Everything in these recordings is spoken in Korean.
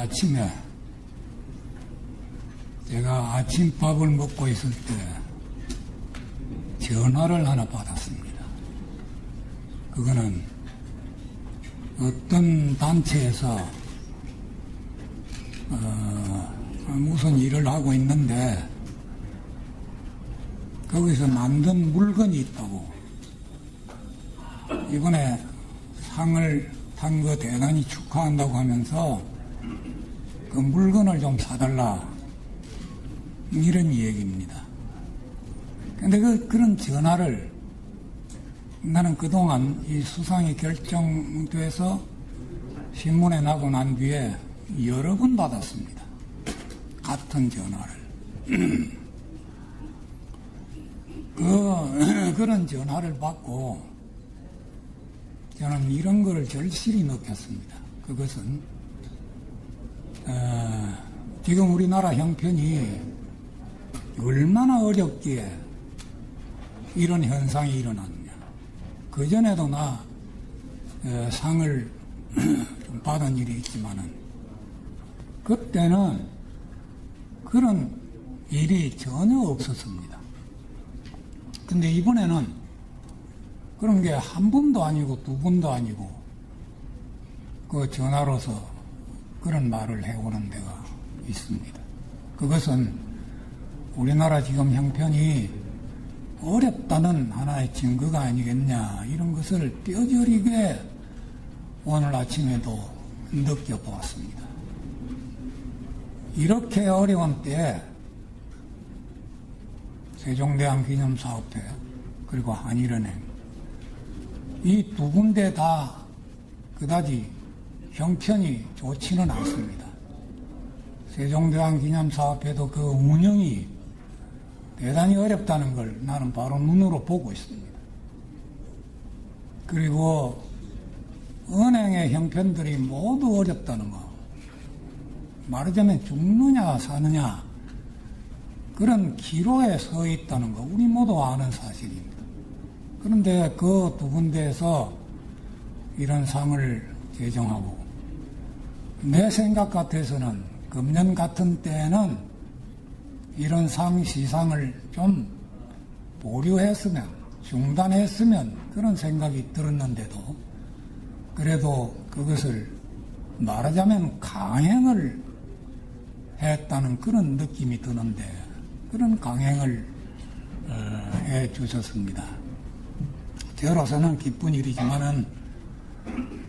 아침에 제가 아침밥을 먹고 있을 때 전화를 하나 받았습니다. 그거는 어떤 단체에서 무슨 일을 하고 있는데 거기서 만든 물건이 있다고, 이번에 상을 탄 거 대단히 축하한다고 하면서 그 물건을 좀 사달라, 이런 얘기입니다. 근데 그런 전화를 나는 그동안 이 수상이 결정돼서 신문에 나고 난 뒤에 여러 번 받았습니다. 같은 전화를. 그런 전화를 받고 저는 이런 거를 절실히 느꼈습니다. 그것은 지금 우리나라 형편이 얼마나 어렵기에 이런 현상이 일어났느냐. 그전에도 나 상을 좀 받은 일이 있지만은 그때는 그런 일이 전혀 없었습니다. 근데 이번에는 그런 게 한 번도 아니고 두 번도 아니고 그 전화로서 그런 말을 해오는 데가 있습니다. 그것은 우리나라 지금 형편이 어렵다는 하나의 증거가 아니겠냐, 이런 것을 뼈저리게 오늘 아침에도 느껴보았습니다. 이렇게 어려운 때에 세종대왕 기념사업회 그리고 한일은행, 이 두 군데 다 그다지 형편이 좋지는 않습니다. 세종대왕 기념사업회도 그 운영이 대단히 어렵다는 걸 나는 바로 눈으로 보고 있습니다. 그리고 은행의 형편들이 모두 어렵다는 거, 말하자면 죽느냐 사느냐 그런 기로에 서 있다는 거 우리 모두 아는 사실입니다. 그런데 그 두 군데에서 이런 상을 제정하고, 내 생각 같아서는 금년 같은 때에는 이런 시상을 좀 보류했으면, 중단했으면 그런 생각이 들었는데도 그래도 그것을 말하자면 강행을 했다는 그런 느낌이 드는데, 그런 강행을 해 주셨습니다. 저로서는 기쁜 일이지만은,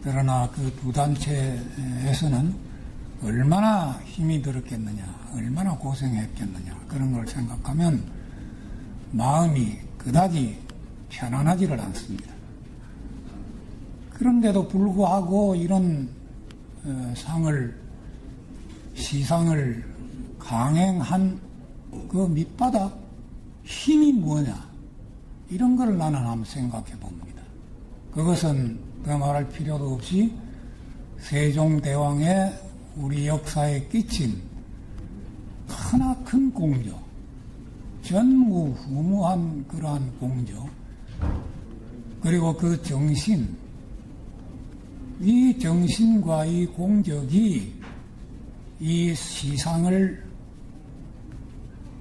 그러나 그 두 단체에서는 얼마나 힘이 들었겠느냐, 얼마나 고생했겠느냐, 그런 걸 생각하면 마음이 그다지 편안하지를 않습니다. 그런데도 불구하고 이런 시상을 강행한 그 밑바닥 힘이 뭐냐, 이런 걸 나는 한번 생각해 봅니다. 그것은 더 말할 필요도 없이 세종대왕의 우리 역사에 끼친 크나큰 공적, 전무후무한 그러한 공적, 그리고 그 정신, 이 정신과 이 공적이 이 시상을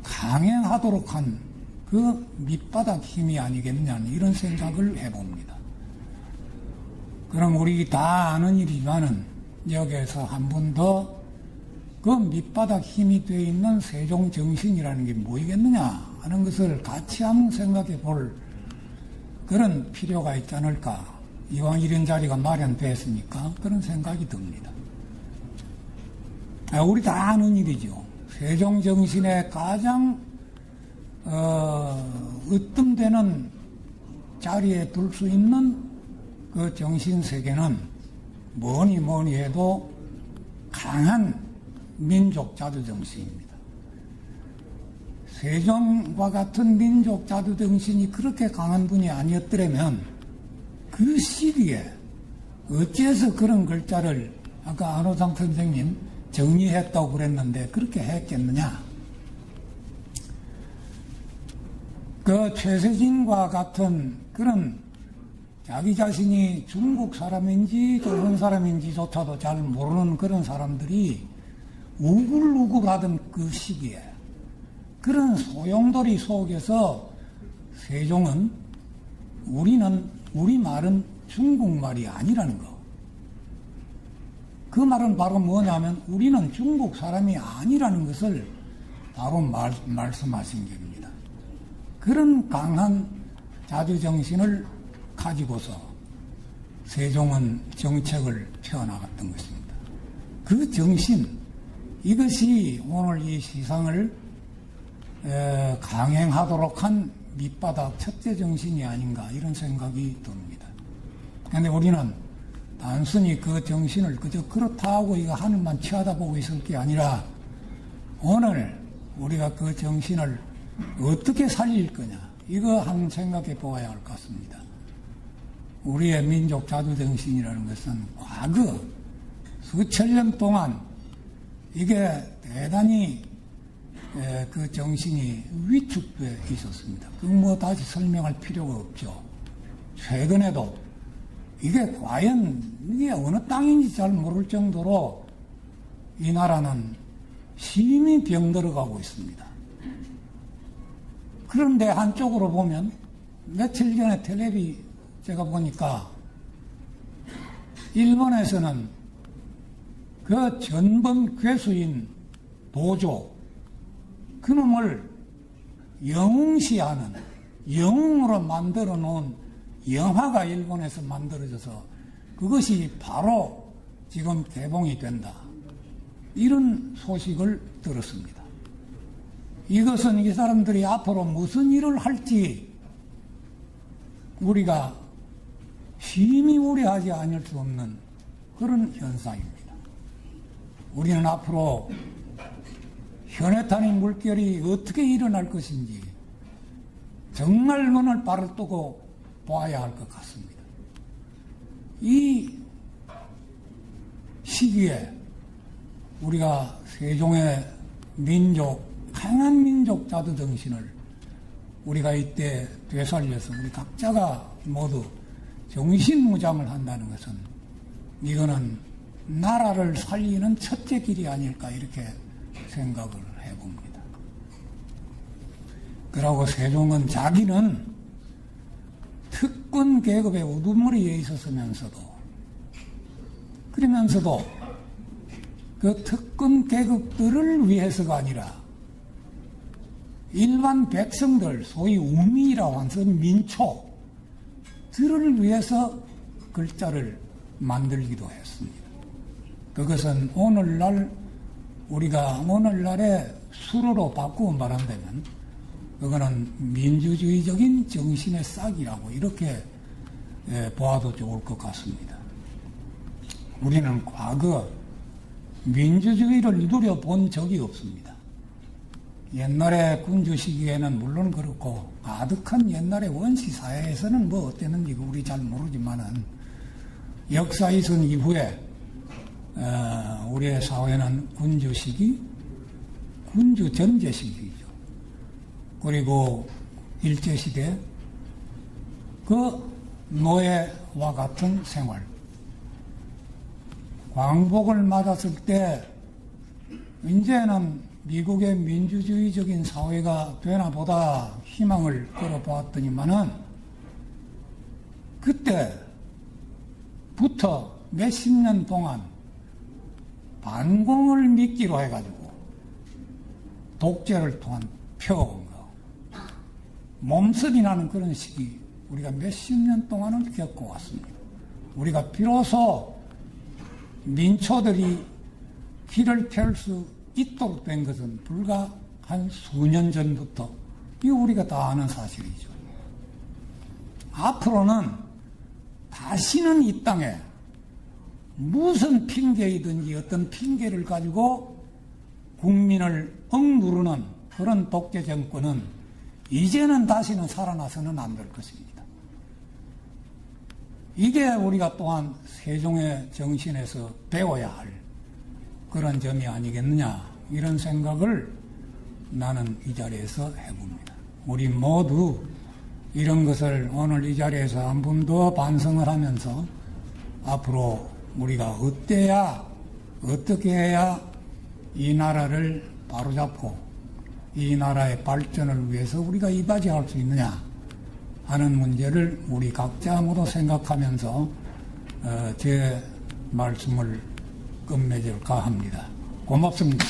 강행하도록 한 그 밑바닥 힘이 아니겠냐, 이런 생각을 해봅니다. 그럼 우리 다 아는 일이지만은 여기에서 한 번 더 그 밑바닥 힘이 되어 있는 세종 정신이라는 게 뭐이겠느냐 하는 것을 같이 한번 생각해 볼 그런 필요가 있지 않을까. 이왕 이런 자리가 마련됐으니까 그런 생각이 듭니다. 우리 다 아는 일이죠. 세종 정신의 가장 으뜸되는 자리에 둘 수 있는 그 정신 세계는 뭐니 해도 강한 민족 자주 정신입니다. 세종과 같은 민족 자주 정신이 그렇게 강한 분이 아니었더라면 그 시기에 어째서 그런 글자를 아까 안호상 선생님 정리했다고 그랬는데 그렇게 했겠느냐. 그 최세진과 같은 그런 자기 자신이 중국 사람인지 조선 사람인지조차도 잘 모르는 그런 사람들이 우글우글하던 그 시기에 그런 소용돌이 속에서 세종은 우리 말은 중국말이 아니라는 거. 그 말은 바로 뭐냐면 우리는 중국 사람이 아니라는 것을 바로 말씀하신 겁니다. 그런 강한 자주정신을 가지고서 세종은 정책을 펴나갔던 것입니다. 그 정신, 이것이 오늘 이 시상을 강행하도록 한 밑바닥 첫째 정신이 아닌가 이런 생각이 듭니다. 그런데 우리는 단순히 그 정신을 그저 그렇다 하고 이거 하늘만 쳐다보고 있을 게 아니라 오늘 우리가 그 정신을 어떻게 살릴 거냐 이거 한번 생각해 보아야 할 것 같습니다. 우리의 민족 자주정신이라는 것은 과거 수천 년 동안 이게 대단히 그 정신이 위축돼 있었습니다. 그 뭐 다시 설명할 필요가 없죠. 최근에도 이게 과연 이게 어느 땅인지 잘 모를 정도로 이 나라는 심히 병들어가고 있습니다. 그런데 한쪽으로 보면 며칠 전에 텔레비 제가 보니까 일본에서는 그 전범 괴수인 도조 그놈을 영웅시하는 영웅으로 만들어 놓은 영화가 일본에서 만들어져서 그것이 바로 지금 개봉이 된다. 이런 소식을 들었습니다. 이것은 이 사람들이 앞으로 무슨 일을 할지 우리가 심히 우려하지 않을 수 없는 그런 현상입니다. 우리는 앞으로 현해탄의 물결이 어떻게 일어날 것인지 정말 눈을 발을 뜨고 봐야 할 것 같습니다. 이 시기에 우리가 세종의 강한 민족 자주정신을 우리가 이때 되살려서 우리 각자가 모두 정신무장을 한다는 것은 이거는 나라를 살리는 첫째 길이 아닐까 이렇게 생각을 해봅니다. 그러고 세종은 자기는 특권 계급의 우두머리에 있었으면서도 그러면서도 그 특권 계급들을 위해서가 아니라 일반 백성들 소위 우민이라고 하는 민초들을 위해서 글자를 만들기도 했습니다. 그것은 우리가 오늘날의 수로로 바꾸어 말한다면 그거는 민주주의적인 정신의 싹이라고 이렇게 보아도 좋을 것 같습니다. 우리는 과거 민주주의를 누려본 적이 없습니다. 옛날에 군주 시기에는 물론 그렇고 가득한 옛날의 원시 사회에서는 뭐 어땠는지 우리 잘 모르지만은 역사 이전 이후에 우리의 사회는 군주 시기, 군주 전제 시기죠. 그리고 일제 시대 그 노예와 같은 생활. 광복을 맞았을 때 이제는 미국의 민주주의적인 사회가 되나 보다 희망을 걸어보았더니만은 그때부터 몇십 년 동안 반공을 미끼로 해가지고 독재를 또한 펴온 거. 몸살이 나는 그런 시기 우리가 몇십 년 동안을 겪어왔습니다. 우리가 비로소 민초들이 길을 펼 수 있도록 된 것은 불과 한 수년 전부터 이거 우리가 다 아는 사실이죠. 앞으로는 다시는 이 땅에 무슨 핑계이든지 어떤 핑계를 가지고 국민을 억누르는 그런 독재 정권은 이제는 다시는 살아나서는 안 될 것입니다. 이게 우리가 또한 세종의 정신에서 배워야 할 그런 점이 아니겠느냐 이런 생각을 나는 이 자리에서 해봅니다. 우리 모두 이런 것을 오늘 이 자리에서 한 번 더 반성을 하면서 앞으로 우리가 어떻게 해야 이 나라를 바로잡고 이 나라의 발전을 위해서 우리가 이바지할 수 있느냐 하는 문제를 우리 각자 모두 생각하면서 제 말씀을 끝맺을까 합니다. 고맙습니다.